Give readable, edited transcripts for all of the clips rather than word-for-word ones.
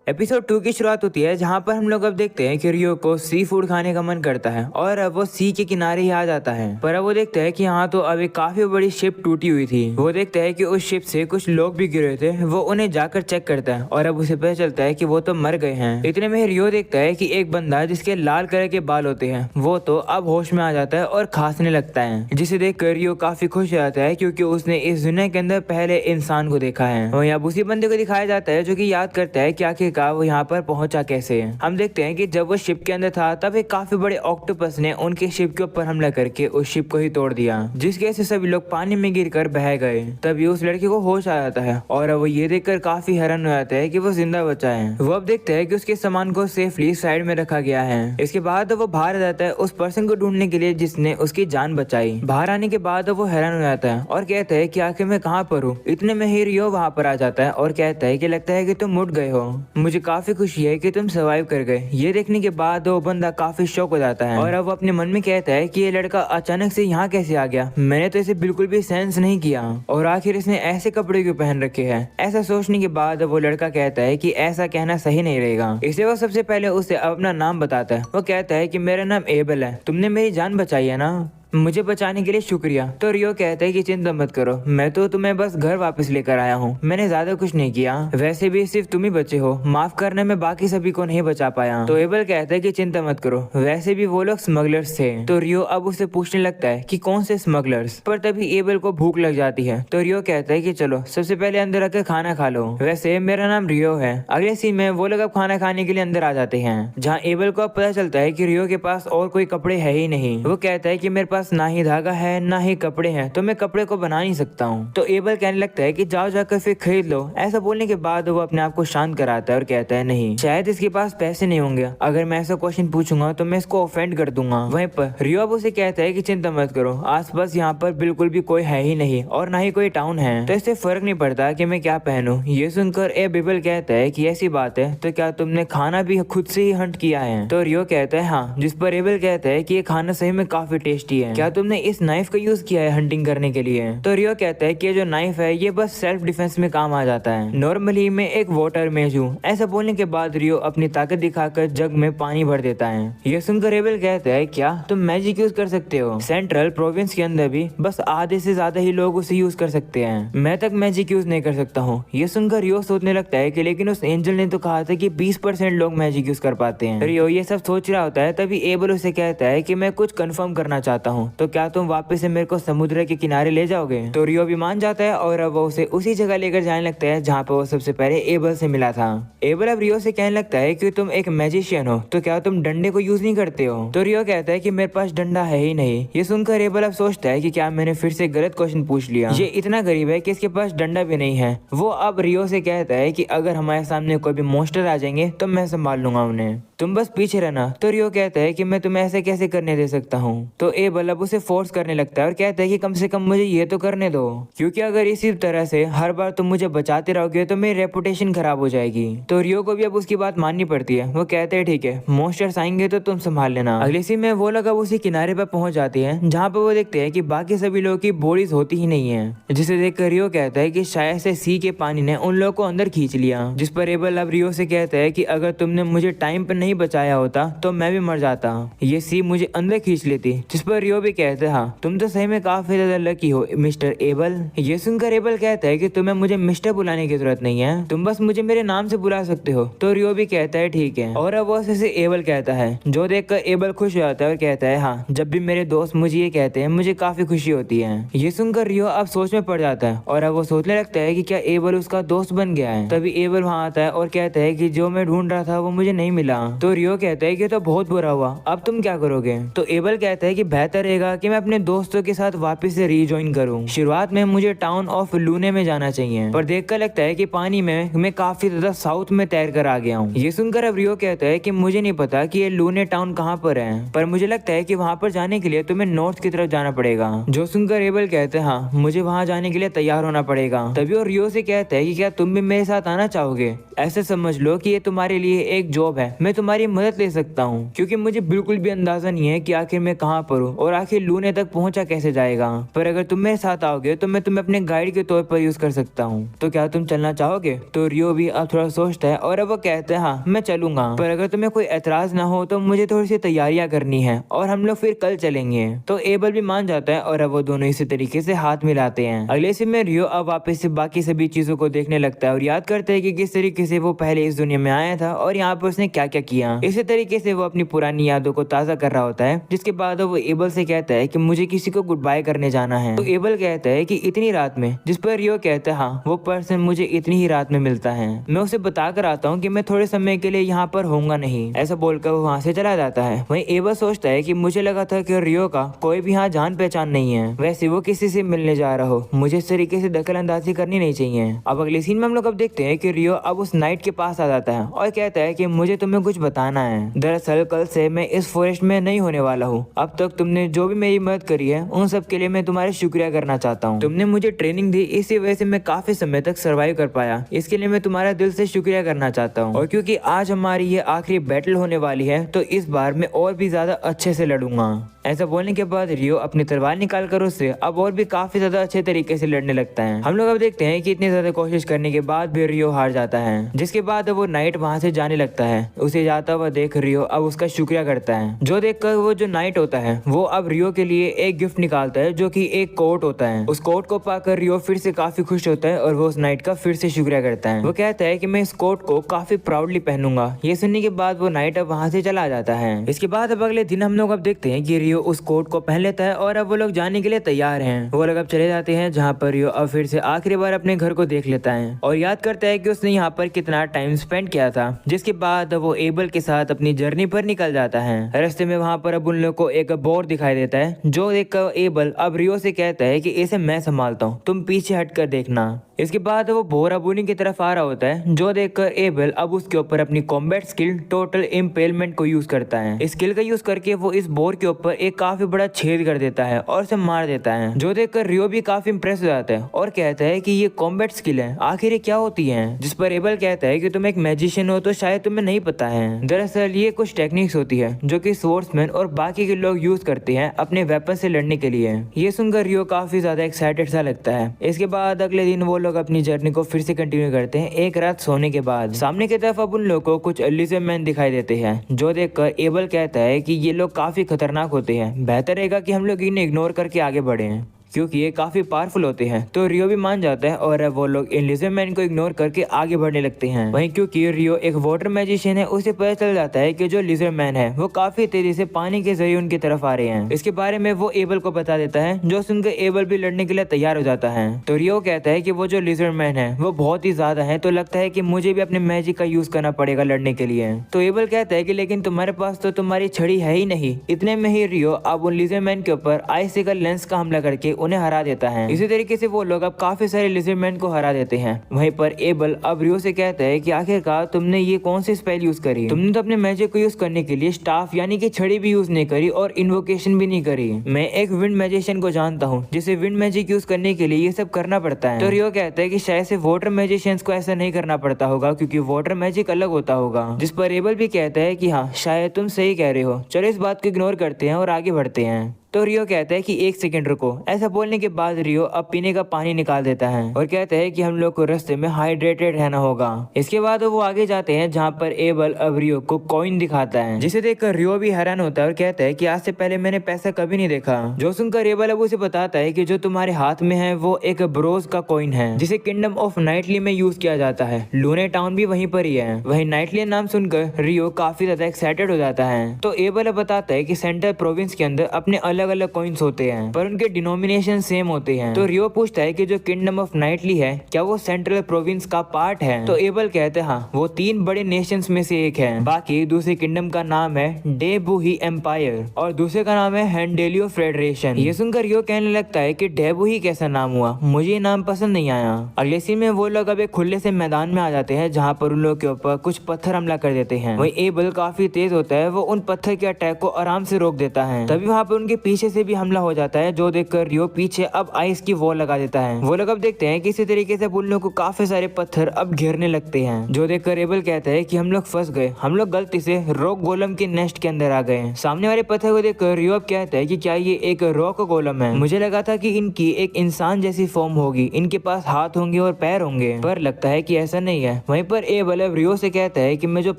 Episode 2 की शुरुआत होती है जहाँ पर हम लोग अब देखते हैं कि रियो को सी फूड खाने का मन करता है और अब वो सी के किनारे ही आ जाता है। पर अब वो देखता है कि यहाँ तो अब एक काफी बड़ी शिप टूटी हुई थी। वो देखता है कि उस शिप से कुछ लोग भी गिरे थे। वो उन्हें जाकर चेक करता है और अब उसे पता चलता है कि वो तो मर गए हैं। इतने में रियो देखता है कि एक बंदा जिसके लाल कलर के बाल होते हैं वो तो अब होश में आ जाता है और खांसने लगता है, जिसे देख कर रियो काफी खुश हो जाता है क्योंकि उसने इस दुनिया के अंदर पहले इंसान को देखा है। और यहाँ उसी बंदे को दिखाया जाता है जो कि याद करता है कि आखिरकार वो यहाँ पर पहुंचा कैसे। हम देखते हैं कि जब वो शिप के अंदर था तब एक काफी बड़े ऑक्टोपस ने उनके शिप के ऊपर हमला करके उस शिप को ही तोड़ दिया, जिसकी वजह से सभी लोग पानी में गिरकर बह गए। तभी उस लड़के को होश आ जाता है और वो ये देखकर काफी हैरान हो जाता है कि वो जिंदा बचा है। वो अब देखता है कि उसके सामान को सेफली साइड में रखा गया है। इसके बाद वो बाहर आ जाता है उस पर्सन को ढूंढने के लिए जिसने उसकी जान बचाई। बाहर आने के बाद वो हैरान हो जाता है और कहता है कि आखिर मैं कहाँ पर हूँ। इतने में ही रियो वहाँ पर आ जाता है और कहता है कि लगता है कि तुम उठ गए हो, मुझे काफी खुशी है कि तुम सर्वाइव कर गए। ये देखने के बाद वो बंदा काफी शॉक हो जाता है और अब वो अपने मन में कहता है कि ये लड़का अचानक से यहाँ कैसे आ गया, मैंने तो इसे बिल्कुल भी सेंस नहीं किया और आखिर इसने ऐसे कपड़े क्यों पहन रखे हैं। ऐसा सोचने के बाद वो लड़का कहता है कि ऐसा कहना सही नहीं रहेगा। इसे वो सबसे पहले उसे अपना नाम बताता है। वो कहता है कि मेरा नाम एबल है, तुमने मेरी जान बचाई है ना, मुझे बचाने के लिए शुक्रिया। तो रियो कहता है कि चिंता मत करो, मैं तो तुम्हें बस घर वापस लेकर आया हूँ, मैंने ज्यादा कुछ नहीं किया, वैसे भी सिर्फ तुम ही बचे हो, माफ करने में बाकी सभी को नहीं बचा पाया। तो एबल कहता है कि चिंता मत करो, वैसे भी वो लोग स्मगलर्स थे। तो रियो अब उसे पूछने लगता है कि कौन से स्मगलर्स। पर तभी एबल को भूख लग जाती है। तो रियो कहता है कि चलो सबसे पहले अंदर आकर खाना खा लो, वैसे मेरा नाम रियो है। अगले सीन में वो लोग अब खाना खाने के लिए अंदर आ जाते हैं, जहाँ एबल को अब पता चलता है कि रियो के पास और कोई कपड़े है ही नहीं। वो कहता है कि मेरे पास ना ही धागा है ना ही कपड़े हैं, तो मैं कपड़े को बना नहीं सकता हूँ। तो एबल कहने लगता है कि जाओ जाकर फिर खरीद लो। ऐसा बोलने के बाद वो अपने आप को शांत कराता है और कहता है नहीं, शायद इसके पास पैसे नहीं होंगे, अगर मैं ऐसा क्वेश्चन पूछूंगा तो मैं इसको ऑफेंड कर दूंगा। वहीं पर रियो अब उसे कहता है कि चिंता मत करो, आसपास यहाँ पर बिल्कुल भी कोई है ही नहीं और ना ही कोई टाउन है, तो इससे फर्क नहीं पड़ता कि मैं क्या पहनूं। ये सुनकर एबल कहता है कि ऐसी बात है, तो क्या तुमने खाना भी खुद से ही हंट किया है। तो रियो कहता है हाँ, जिस पर एबल कहता है कि ये खाना सही में काफी टेस्टी है, क्या तुमने इस नाइफ का यूज किया है हंटिंग करने के लिए। तो रियो कहता है कि ये जो नाइफ है ये बस सेल्फ डिफेंस में काम आ जाता है, नॉर्मली मैं एक वाटर मेज हूँ। ऐसा बोलने के बाद रियो अपनी ताकत दिखाकर जग में पानी भर देता है। ये सुनकर एबल कहता है क्या तुम मैजिक यूज कर सकते हो, सेंट्रल प्रोविंस के अंदर भी बस आधे से ज्यादा ही लोग उसे यूज कर सकते हैं, मैं तक मैजिक यूज नहीं कर सकता हूँ। ये सुनकर रियो सोचने लगता है कि लेकिन उस एंजल ने तो कहा था कि 20% लोग मैजिक यूज कर पाते हैं। रियो ये सब सोच रहा होता है, तभी एबल उसे कहता है कि मैं कुछ कंफर्म करना चाहता हूँ, तो क्या तुम वापस से मेरे को समुद्र के किनारे ले जाओगे। तो रियो भी मान जाता है और अब वो उसे उसी जगह लेकर जाने लगता है जहाँ पर वो सबसे पहले एबल से मिला था। एबल अब रियो से कहने लगता है कि तुम एक मैजिशियन हो, तो क्या तुम डंडे को यूज नहीं करते हो। तो रियो कहता है कि मेरे पास डंडा है ही नहीं। ये सुनकर एबल अब सोचता है कि क्या मैंने फिर से गलत क्वेश्चन पूछ लिया, ये इतना गरीब है कि इसके पास डंडा भी नहीं है। वो अब रियो से कहता है कि अगर हमारे सामने कोई भी मॉन्स्टर आ जाएंगे तो मैं संभाल लूंगा उन्हें, तुम बस पीछे रहना। तो रियो कहता है कि मैं तुम्हें ऐसे कैसे करने दे सकता हूँ। तो एबल अब उसे फोर्स करने लगता है और कहता है कि कम से कम मुझे ये तो करने दो, क्योंकि अगर इसी तरह से हर बार तुम मुझे बचाते रहोगे तो मेरी रेपुटेशन खराब हो जाएगी। तो रियो को भी अब उसकी बात माननी पड़ती है। वो कहते हैं ठीक है, मॉन्स्टर्स आएंगे तो तुम संभाल लेना। अगले सीन में वो लोग अब उसी किनारे पर पहुंच जाते हैं जहाँ पर वो देखते हैं कि बाकी सभी लोगों की बॉडीज होती ही नहीं है, जिसे देखकर रियो कहता है कि शायद से सी के पानी ने उन लोगों को अंदर खींच लिया। जिस पर एबल अब रियो से कहता है कि अगर तुमने मुझे टाइम पर नहीं बचाया होता तो मैं भी मर जाता, ये सी मुझे अंदर खींच लेती। जिस पर रियो भी कहता है हाँ, तुम तो सही में काफी ज्यादा लकी हो मिस्टर एबल। ये सुनकर एबल कहता है कि तुम्हें मुझे मिस्टर बुलाने की जरूरत नहीं है, तुम बस मुझे मेरे नाम से बुला सकते हो। तो रियो भी कहता है ठीक है, और अब वो से एबल कहता है, जो देखकर एबल खुश हो जाता है और कहता है हाँ, जब भी मेरे दोस्त मुझे ये कहते हैं मुझे काफी खुशी होती है। ये सुनकर रियो अब सोच में पड़ जाता है और अब वो सोचने लगता है कि क्या एबल उसका दोस्त बन गया है। तभी एबल वहाँ आता है और कहता है कि जो मैं ढूंढ रहा था वो मुझे नहीं मिला। तो रियो कहता है कि तो बहुत बुरा हुआ, अब तुम क्या करोगे। तो एबल कहता है कि बेहतर रहेगा कि मैं अपने दोस्तों के साथ वापस से रीजॉइन करूं। शुरुआत में मुझे टाउन ऑफ लूने में जाना चाहिए, पर देखकर लगता है कि पानी में मैं काफी ज्यादा साउथ में तैर कर आ गया हूँ। ये सुनकर अब रियो कहता है कि मुझे नहीं पता कि ये लूने टाउन कहाँ पर है, पर मुझे लगता है कि वहाँ पर जाने के लिए तुम्हें नॉर्थ की तरफ जाना पड़ेगा। जो सुनकर एबल कहते हैं हाँ, मुझे वहाँ जाने के लिए तैयार होना पड़ेगा। तभी वो रियो से कहता है कि क्या तुम भी मेरे साथ आना चाहोगे, ऐसे समझ लो कि ये तुम्हारे लिए एक जॉब है, मैं तुम्हारी तुम्हारी मदद ले सकता हूँ, क्योंकि मुझे बिल्कुल भी अंदाजा नहीं है कि आखिर मैं कहाँ पर हूँ और आखिर लूने तक पहुँचा कैसे जाएगा। पर अगर तुम मेरे साथ आओगे तो मैं तुम्हें अपने गाइड के तौर पर यूज कर सकता हूँ। तो क्या तुम चलना चाहोगे? तो रियो भी अब थोड़ा सोचता है और अब वो कहता है हाँ मैं चलूंगा, पर अगर तुम्हें कोई एतराज ना हो तो मुझे थोड़ी सी तैयारियां करनी है और हम लोग फिर कल चलेंगे। तो एबल भी मान जाता है और अब वो दोनों इसी तरीके से हाथ मिलाते हैं। अगले सीन में रियो अब वापस से बाकी सभी चीजों को देखने लगता है और याद करता है कि किस तरीके से वो पहले इस दुनिया में आया था और यहाँ पर उसने क्या क्या किया। इसी तरीके से वो अपनी पुरानी यादों को ताजा कर रहा होता है, जिसके बाद वो एबल से कहता है कि मुझे किसी को गुड बाय करने जाना है। तो एबल कहता है कि इतनी रात में, जिस पर रियो कहता है हाँ वो पर्सन मुझे इतनी ही रात में मिलता है, मैं उसे बता कर आता हूँ कि मैं थोड़े समय के लिए यहाँ पर होऊंगा नहीं। ऐसा बोलकर वो वहाँ से चला जाता है। वहीं एबल सोचता है कि मुझे लगा था कि रियो का कोई भी यहाँ जान पहचान नहीं है, वैसे वो किसी से मिलने जा रहा हो, मुझे इस तरीके से दखल अंदाजी करनी नहीं चाहिए। अब अगले सीन में हम लोग अब देखते हैं कि रियो अब उस नाइट के पास आ जाता है और कहता है कि मुझे तुम्हें कुछ बताना है। दरअसल कल से मैं इस फॉरेस्ट में नहीं होने वाला हूँ। अब तक तुमने जो भी मेरी मदद करी है उन सब के लिए मैं तुम्हारा शुक्रिया करना चाहता हूँ। तुमने मुझे ट्रेनिंग दी, इसी वजह से मैं काफी समय तक सर्वाइव कर पाया, इसके लिए मैं तुम्हारा दिल से शुक्रिया करना चाहता हूँ। और क्योंकि आज हमारी ये आखिरी बैटल होने वाली है तो इस बार मैं और भी ज्यादा अच्छे से लड़ूंगा। ऐसा बोलने के बाद रियो अपनी तलवार निकाल कर उससे अब और भी काफी ज्यादा अच्छे तरीके से लड़ने लगता है। हम लोग अब देखते हैं कि इतनी ज्यादा कोशिश करने के बाद भी रियो हार जाता है, जिसके बाद वो नाइट वहाँ से जाने लगता है। उसे जाता हुआ देख रियो अब उसका शुक्रिया करता है, जो देखकर वो जो नाइट होता है वो अब रियो के लिए एक गिफ्ट निकालता है, जो कि एक कोट होता है। उस कोट को पाकर रियो फिर से काफी खुश होता है और वो उस नाइट का फिर से शुक्रिया करता है। वो कहता है कि मैं इस कोट को काफी प्राउडली पहनूंगा। ये सुनने के बाद वो नाइट अब वहाँ से चला जाता है। इसके बाद अब अगले दिन हम लोग अब देखते हैं कि रियो उस कोट को पहन लेता है और अब वो लोग जाने के लिए तैयार हैं। वो लोग अब चले जाते हैं जहाँ पर रियो अब फिर से आखिरी बार अपने घर को देख लेता है और याद करता है कि उसने यहाँ पर कितना टाइम स्पेंड किया था। जिसके बाद वो एबल के साथ अपनी जर्नी पर निकल जाता है। रास्ते में वहाँ पर अब उन लोग को एक बोर दिखाई देता है, जो देखकर एबल अब रियो से कहता है कि इसे मैं संभालता हूँ, तुम पीछे हटकर देखना। इसके बाद वो बोर अब उन्हीं की तरफ आ रहा होता है, जो देखकर एबल अब उसके ऊपर अपनी कॉम्बैट स्किल टोटल इम्पेलमेंट को यूज करता है। इस स्किल का यूज करके वो इस बोर के ऊपर एक काफी बड़ा छेद कर देता है और उसे मार देता है, जो देखकर रियो भी काफी इंप्रेस हो जाता है और कहता है कि ये कॉम्बैट स्किल है, आखिर ये क्या होती है? जिस पर एबल कहता है कि तुम एक मैजिशियन हो तो शायद तुम्हें नहीं पता है। दरअसल ये कुछ टेक्निक्स होती है जो कि स्वॉर्ड्समैन और बाकी के लोग यूज करते हैं अपने वेपन से लड़ने के लिए। ये सुनकर रियो काफी ज्यादा एक्साइटेड सा लगता है। इसके बाद अगले दिन वो लोग अपनी जर्नी को फिर से कंटिन्यू करते हैं। एक रात सोने के बाद सामने की तरफ अब उन लोगों को कुछ लिजर्डमैन दिखाई देते हैं, जो देखकर एबल कहता है कि ये लोग काफी खतरनाक होते हैं, बेहतर रहेगा कि हम लोग इन्हें इग्नोर करके आगे बढ़े क्योंकि ये काफी पावरफुल होते हैं। तो रियो भी मान जाता है और वो लोग इन लिजर्डमैन को इग्नोर करके आगे बढ़ने लगते हैं। वहीं क्योंकि रियो एक वाटर मैजिशियन है, उसे पता चल जाता है कि जो लिजर्डमैन है वो काफी तेजी से पानी के जरिए उनकी तरफ आ रहे हैं। इसके बारे में वो एबल को बता देता है, जो सुनकर एबल भी लड़ने के लिए तैयार हो जाता है। तो रियो कहता है कि वो जो लिजर्डमैन है वो बहुत ही ज्यादा है, तो लगता है कि मुझे भी अपने मैजिक का यूज करना पड़ेगा लड़ने के लिए। तो एबल कहता है कि लेकिन तुम्हारे पास तो तुम्हारी छड़ी है ही नहीं। इतने में ही रियो अब उन लिजर्डमैन के ऊपर आइसिकल लेंस का हमला करके उन्हें हरा देता है। इसी तरीके से वो लोग अब काफी सारे लिजर्डमैन को हरा देते हैं। वहीं पर एबल अब रियो से कहता है कि आखिरकार तुमने ये कौन सी स्पेल यूज करी? तुमने तो अपने मैजिक को यूज करने के लिए स्टाफ यानी कि छड़ी भी यूज नहीं करी और इन्वोकेशन भी नहीं करी। मैं एक विंड मैजिशियन को जानता हूँ जिसे विंड मैजिक यूज करने के लिए ये सब करना पड़ता है। तो रियो कहता है कि शायद से वाटर मैजिशियंस को ऐसा नहीं करना पड़ता होगा, क्योंकि वाटर मैजिक अलग होता होगा। जिस पर एबल भी कहता है कि हाँ शायद तुम सही कह रहे हो, चलो इस बात को इग्नोर करते हैं और आगे बढ़ते हैं। तो रियो कहता है कि एक सेकंड रुको। ऐसा बोलने के बाद रियो अब पीने का पानी निकाल देता है और कहता है कि हम लोग को रास्ते में हाइड्रेटेड रहना होगा। इसके बाद वो आगे जाते हैं जहाँ पर एबल अब रियो को कॉइन दिखाता है, जिसे देखकर रियो भी हैरान होता है और कहता है कि आज से पहले मैंने पैसा कभी नहीं देखा। जो सुनकर एबल अब उसे बताता है कि जो तुम्हारे हाथ में है वो एक ब्रोज का कॉइन है, जिसे किंगडम ऑफ नाइटली में यूज किया जाता है। लूने टाउन भी वहीं पर ही है। वहीं नाइटली नाम सुनकर रियो काफी ज्यादा एक्साइटेड हो जाता है। तो एबल बताता है कि सेंट्रल प्रोविंस के अंदर अपने अलग अलग कॉइन्स होते हैं, पर उनके डिनोमिनेशन सेम होते हैं। तो रियो पूछता है कि जो किंगडम ऑफ नाइटली है क्या वो सेंट्रल प्रोविंस का पार्ट है? तो एबल कहते हैं हाँ, वो 3 बड़े नेशंस में से एक है। बाकी दूसरे किंगडम का नाम है डेबुही एम्पायर और दूसरे का नाम है हैंडेलियो फेडरेशन। ये सुनकर रियो कहने लगता है कि डेबुही कैसा नाम हुआ, मुझे ये नाम पसंद नहीं आया। अगले सीन में वो लोग अब एक खुले से मैदान में आ जाते हैं जहाँ पर उन लोग के ऊपर कुछ पत्थर हमला कर देते हैं। वहीं एबल काफी तेज होता है, वो उन पत्थर के अटैक को आराम से रोक देता है। तभी वहाँ पर उनके पीछे से भी हमला हो जाता है, जो देखकर रियो पीछे अब आइस की वॉल लगा देता है। वो लोग अब देखते हैं कि इसी तरीके से उन लोगों को काफी सारे पत्थर अब घेरने लगते हैं, जो देखकर एबल कहता है कि हम लोग फंस गए, हम लोग गलती से रॉक गोलम के नेस्ट के अंदर आ गए। सामने वाले पत्थर को देखकर रियो अब कहता है कि क्या ये एक रॉक गोलम है? मुझे लगा था कि इनकी एक इंसान जैसी फॉर्म होगी, इनके पास हाथ होंगे और पैर होंगे, पर लगता है कि ऐसा नहीं है। वहीं पर एबल अब रियो से कहता है कि मैं जो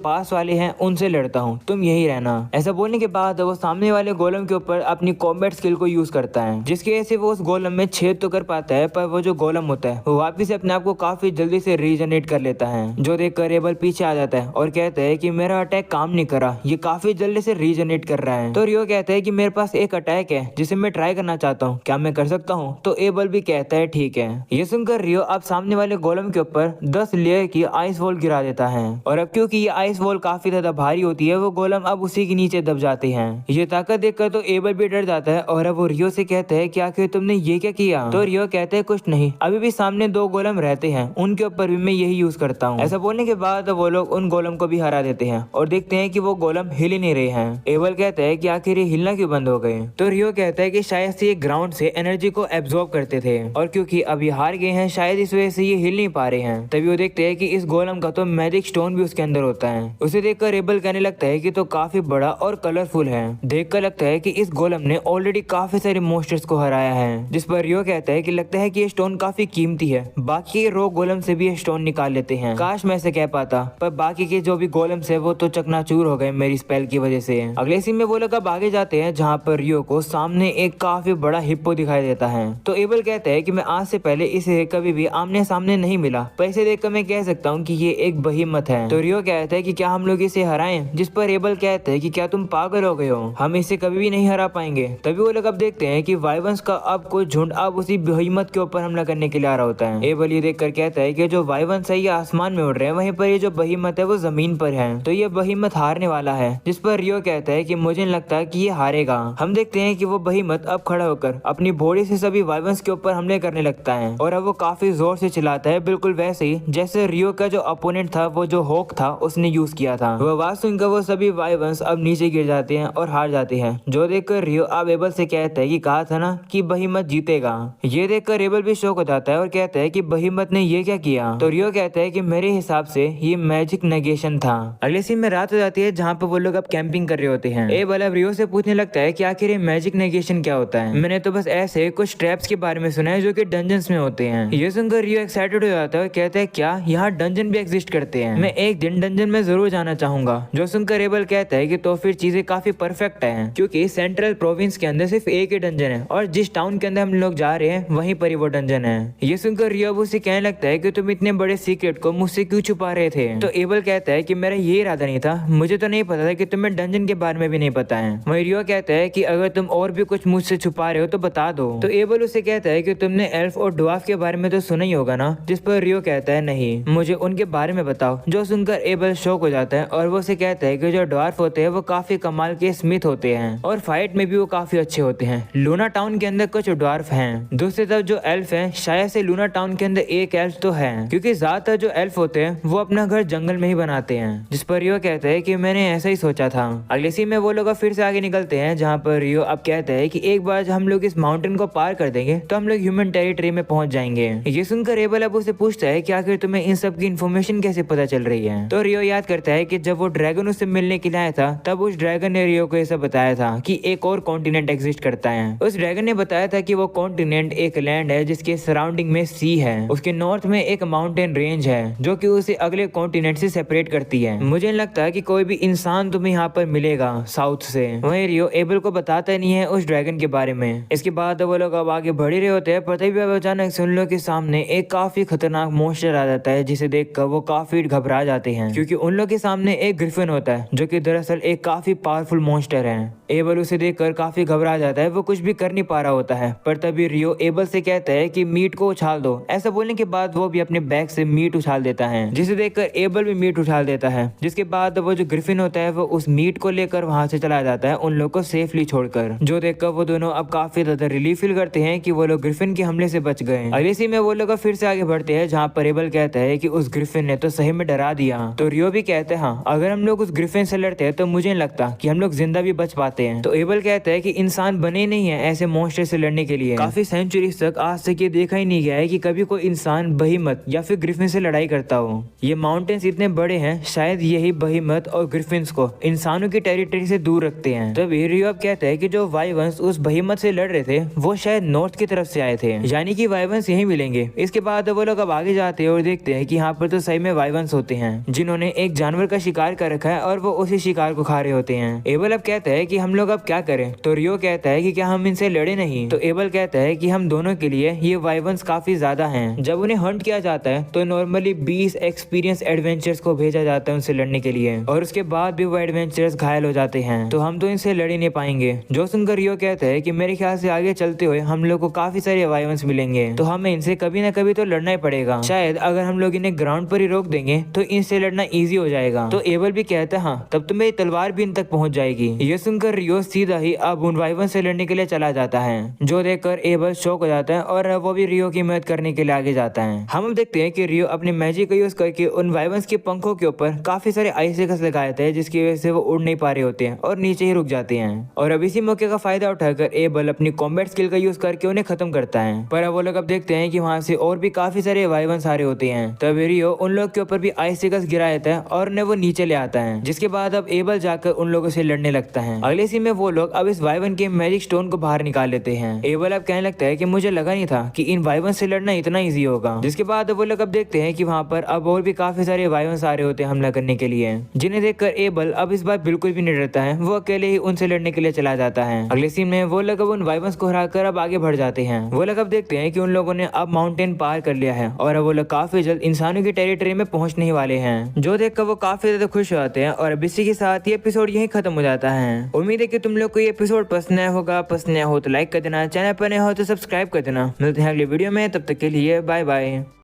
पास वाले हैं उनसे लड़ता हूँ, तुम यही रहना। ऐसा बोलने के बाद वो सामने वाले गोलम के ऊपर अपनी कॉम्बैट स्किल को यूज करता है, जिसकी वजह से वो उस गोलम में छेद तो कर पाता है, पर वो जो गोलम होता है वो वापिस अपने आप को काफी जल्दी से रीजनरेट कर लेता है, जो देखकर एबल पीछे आ जाता है और कहता है कि मेरा अटैक काम नहीं करा, ये काफी जल्दी से रीजनरेट कर रहा है। तो रियो कहता है कि मेरे पास एक अटैक है जिसे मैं ट्राई करना चाहता हूँ, क्या मैं कर सकता हूँ? तो एबल भी कहता है ठीक है। ये सुनकर रियो अब सामने वाले गोलम के ऊपर 10 लेयर की आइस वॉल गिरा देता है, और अब क्योंकि ये आइस वॉल काफी ज्यादा भारी होती है, वो गोलम अब उसी के नीचे दब जाते हैं। ये ताकत देखकर तो एबल भी डर जाता है और अब वो रियो से कहता है कि आखिर तुमने ये क्या किया? तो रियो कहते हैं कुछ नहीं, अभी भी सामने 2 गोलम रहते हैं, उनके ऊपर भी मैं यही यूज करता हूँ। ऐसा बोलने के बाद वो लोग उन गोलम को भी हरा देते हैं और देखते हैं कि वो गोलम हिल ही नहीं रहे हैं। एबल कहता है कि आखिर ये हिलना क्यों बंद हो गए? तो रियो कहता है कि शायद से ये ग्राउंड से एनर्जी को एब्जॉर्ब करते थे, और क्योंकि अब ये हार गए हैं शायद इस वजह से ये हिल नहीं पा रहे हैं। तभी वो देखते हैं कि इस गोलम का तो मैजिक स्टोन भी उसके अंदर होता है। उसे देखकर एबल कहने लगता है कि तो काफी बड़ा और कलरफुल है। देखकर लगता है कि इस गोलम ने ऑलरेडी काफी सारे मॉन्स्टर्स को हराया है, जिस पर रियो कहता है कि लगता है कि ये स्टोन काफी कीमती है, बाकी रॉक गोलम से भी ये स्टोन निकाल लेते हैं। काश मैं ऐसे कह पाता, पर बाकी के जो भी गोलम्स है वो तो चकनाचूर हो गए मेरी स्पेल की वजह से। अगले सीन में वो लोग अब आगे जाते हैं, जहाँ पर रियो को सामने एक काफी बड़ा हिप्पो दिखाई देता है। तो एबल कहता है कि मैं आज से पहले इसे कभी भी आमने सामने नहीं मिला, पर इसे देखकर मैं कह सकता हूँ कि ये एक बहीमत है। तो रियो कहता है कि क्या हम लोग इसे हराएं? जिस पर एबल कहता है कि क्या तुम पागल हो गए हो, हम इसे कभी भी नहीं हरा पाएंगे। तभी वो लोग अब देखते हैं कि वाइवंस का अब कुछ झुंड अब उसी बहीमत के ऊपर हमला करने के लिए आ रहा होता है। एबल ये देखकर कहता है कि जो वाइवंस है ये आसमान में उड़ रहे हैं, वहीं पर ये जो बहीमत है वो जमीन पर है, तो ये बहीमत हारने वाला है। जिस पर रियो कहता है कि मुझे नहीं लगता कि ये हारेगा। हम देखते हैं कि वो बहीमत अब खड़ा होकर अपनी बॉडी से सभी वाइवंस के ऊपर हमले करने लगता है, और अब वो काफी जोर से चिल्लाता है, बिल्कुल वैसे ही जैसे रियो का जो अपोनेंट था वो जो हॉक था उसने यूज किया था। वो आवाज सुनकर वो सभी वाइवंस अब नीचे गिर जाते हैं और हार जाते हैं, जो देखकर रियो अब एबल से कहता है कि कहा था ना कि बहीमत जीतेगा। ये देखकर एबल भी शॉक हो जाता है और कहता है कि बहीमत ने ये क्या किया? तो रियो कहता है कि मेरे हिसाब से ये मैजिक नेगेशन था। अगले सीन में रात हो जाती है, जहाँ पे वो लोग अब कैंपिंग कर रहे होते हैं। एबल अब रियो से पूछने लगता है कि आखिर ये मैजिक नेगेशन क्या होता है? मैंने तो बस ऐसे कुछ ट्रैप्स के बारे में सुना है जो कि डंजन्स में होते हैं। ये सुनकर रियो एक्साइटेड हो जाता है और कहता है क्या यहाँ डंजन भी एग्जिस्ट करते हैं? मैं एक दिन डंजन में जरूर जाना चाहूंगा। जो सुनकर एबल कहता है कि तो फिर चीजें काफी परफेक्ट है, क्योंकि सेंट्रल प्रोविंस के अंदर सिर्फ एक ही डंजन है, और जिस टाउन के अंदर हम लोग जा रहे हैं वहीं पर ही वो डंजन है। ये सुनकर रियो उसे कहने लगता है कि तुम इतने बड़े सीक्रेट को मुझसे क्यों छुपा रहे थे? तो एबल कहता है कि मेरा ये इरादा नहीं था, मुझे तो नहीं पता था कि तुम्हें डंजन के बारे में भी नहीं पता है। वहीं रियो कहता है कि अगर तुम और भी कुछ मुझसे छुपा रहे हो तो बता दो। तो एबल उसे कहता है कि तुमने एल्फ और ड्वार्फ के बारे में तो सुना ही होगा ना? जिस पर रियो कहता है नहीं, मुझे उनके बारे में बताओ। जो सुनकर एबल शॉक हो जाता है और वो उसे कहता है कि जो ड्वार्फ होते हैं वो काफी कमाल के स्मिथ होते हैं और फाइट में भी वो काफी अच्छे होते हैं। लूना टाउन के अंदर कुछ ड्वार्फ हैं। दूसरी तरफ जो एल्फ हैं, शायद से लूना टाउन के अंदर एक एल्फ तो है, क्योंकि ज्यादातर जो एल्फ होते हैं वो अपना घर जंगल में ही बनाते हैं। जिस पर रियो कहता है कि मैंने ऐसा ही सोचा था। अगले सीन में वो लोग फिर से आगे निकलते हैं, जहाँ पर रियो अब कहता है कि एक बार जब हम लोग इस माउंटेन को पार कर देंगे तो हम लोग ह्यूमन टेरिटरी में पहुंच जाएंगे। ये सुनकर एबल अब उसे पूछता है कि आखिर तुम्हें इन सब की इन्फॉर्मेशन कैसे पता चल रही है? तो रियो याद करता है कि जब वो ड्रैगन उससे मिलने के लिए आया था, तब उस ड्रैगन ने रियो को ऐसा बताया था कि एक और कॉन्टिनेंट एग्जिस्ट करता है। उस ड्रैगन ने बताया था कि वो कॉन्टिनेंट एक लैंड है जिसके सराउंडिंग में सी है, उसके नॉर्थ में एक माउंटेन रेंज है जो कि उसे अगले कॉन्टिनेंट से सेपरेट करती है। मुझे नहीं लगता कि कोई भी इंसान तुम्हें यहाँ पर मिलेगा साउथ से। वहीं रियो एबल को बताता नहीं है उस ड्रैगन के बारे में। इसके बाद वो लोग अब आगे बढ़ ही रहे होते हैं, पता भी अचानक से उन लोग के सामने एक काफी खतरनाक मॉन्स्टर आ जाता है, जिसे देखकर वो काफी घबरा जाते हैं, क्योंकि उन लोग के सामने एक ग्रिफिन होता है जो कि दरअसल एक काफी पावरफुल मॉन्स्टर है। एबल उसे देखकर काफी घबरा जाता है, वो कुछ भी कर नहीं पा रहा होता है। पर तभी रियो एबल से कहता है कि मीट को उछाल दो। ऐसा बोलने के बाद वो भी अपने बैग से मीट उछाल देता है, जिसे देखकर एबल भी मीट उछाल देता है। जिसके बाद वो जो ग्रिफिन होता है वो उस मीट को लेकर वहां से चला जाता है, उन लोग को सेफली छोड़कर। जो देखकर वो दोनों अब काफी ज्यादा रिलीफ फील करते हैं कि वो लोग ग्रिफिन के हमले से बच गए। अगले सीन में वो लोग फिर से आगे बढ़ते हैं, जहाँ पर एबल कहता है कि उस ग्रिफिन ने तो सही में डरा दिया। तो रियो भी कहते हैं हाँ, अगर हम लोग उस ग्रिफिन से लड़ते हैं तो मुझे नहीं लगता कि हम लोग जिंदा भी बच पाते हैं। तो एबल कहता है है कि इंसान बने नहीं है ऐसे मॉन्स्टर से लड़ने के लिए। काफी सेंचुरी तक आज तक ये देखा ही नहीं गया है कि कभी कोई इंसान बहीमत या फिर ग्रिफिन से लड़ाई करता हो। ये माउंटेन्स इतने बड़े हैं, शायद यही बहीमत और ग्रिफिन्स को इंसानों की टेरिटरी से दूर रखते हैं। तभी रियो अब कहता है कि जो वाइवंस उस बहीमत से लड़ रहे थे वो शायद नॉर्थ की तरफ से आए थे, यानी कि वाइवंस यही मिलेंगे। इसके बाद वो लोग अब आगे जाते हैं और देखते हैं कि यहाँ पर तो सही में वाइवंस होते हैं जिन्होंने एक जानवर का शिकार कर रखा है और वो उसी शिकार को खा रहे होते हैं। एबल अब कहता है कि हम लोग अब क्या करें, तो रियो कहता है कि क्या हम इनसे लड़े नहीं, तो एबल कहता है कि हम दोनों के लिए ये वाइवंस काफी ज्यादा हैं। जब उन्हें हंट किया जाता है तो नॉर्मली 20 एक्सपीरियंस एडवेंचर्स को भेजा जाता है उनसे लड़ने के लिए, और उसके बाद भी वो एडवेंचर्स घायल हो जाते हैं, तो हम तो इनसे लड़ ही नहीं पाएंगे। जो सुनकर रियो कहता है कि मेरे ख्याल से आगे चलते हुए हम लोग को काफी सारे वाइवंस मिलेंगे, तो हमें इनसे कभी ना कभी तो लड़ना ही पड़ेगा। शायद अगर हम लोग इन्हें ग्राउंड पर ही रोक देंगे तो इनसे लड़ना इजी हो जाएगा। तो एबल भी कहता है हाँ, तब तो मेरी तलवार भी इन तक पहुंच जाएगी। ये सुनकर रियो सीधा ही अब उन वाइवंस से लड़ने के लिए चला जाता है, जो देखकर एबल शॉक हो जाता है और वो भी रियो की मदद करने के लिए आगे जाता है। हम अब देखते हैं कि रियो अपने मैजिक का यूज करके उन वाइवंस के पंखों के ऊपर काफी सारे आइसिकल्स लगाए थे, जिसकी वजह से वो उड़ नहीं पा रहे होते हैं और नीचे ही रुक जाते हैं। और अब इसी मौके का फायदा उठाकर एबल अपनी कॉम्बैट स्किल का यूज करके उन्हें खत्म करता है। पर अब वो लोग अब देखते हैं कि वहां से और भी काफी सारे वाइवंस आ रहे होते हैं। तब रियो उन लोग के ऊपर भी आइसिकल्स गिरा देता है और उन्हें वो नीचे ले आता है, जिसके बाद अब एबल जाकर उन लोगों से लड़ने लगता है। अगले सीन में वो लोग अब इस वाइवन के मैजिक स्टोन को बाहर निकाल लेते हैं। एबल अब कहने लगता है कि मुझे लगा नहीं था कि इन वाइवन से लड़ना इतना इजी होगा। जिसके बाद वो लोग अब देखते हैं कि वहाँ पर अब और भी काफी सारे वाइवंस आ रहे होते हैं हमला करने के लिए, जिन्हें देखकर एबल अब इस बार बिल्कुल भी नहीं डरता है, वो अकेले ही उनसे लड़ने के लिए चला जाता है। अगले सीन में वो लोग अब उन वाइवंस को हराकर अब आगे बढ़ जाते हैं। वो लोग अब देखते हैं कि उन लोगों ने अब माउंटेन पार कर लिया है और अब वो लोग काफी जल्द इंसानों की टेरिटरी में पहुंचने ही वाले हैं, जो देखकर वो काफी ज्यादा खुश हो जाते हैं। और अब इसी के साथ ये एपिसोड यहीं खत्म हो जाता है। उम्मीद है कि तुम लोग को ये एपिसोड पसंद आया होगा। पसंद आया हो तो लाइक कर देना, चैनल पर नए हो तो सब्सक्राइब कर देना। मिलते हैं अगले वीडियो में, तब तक के लिए बाय बाय।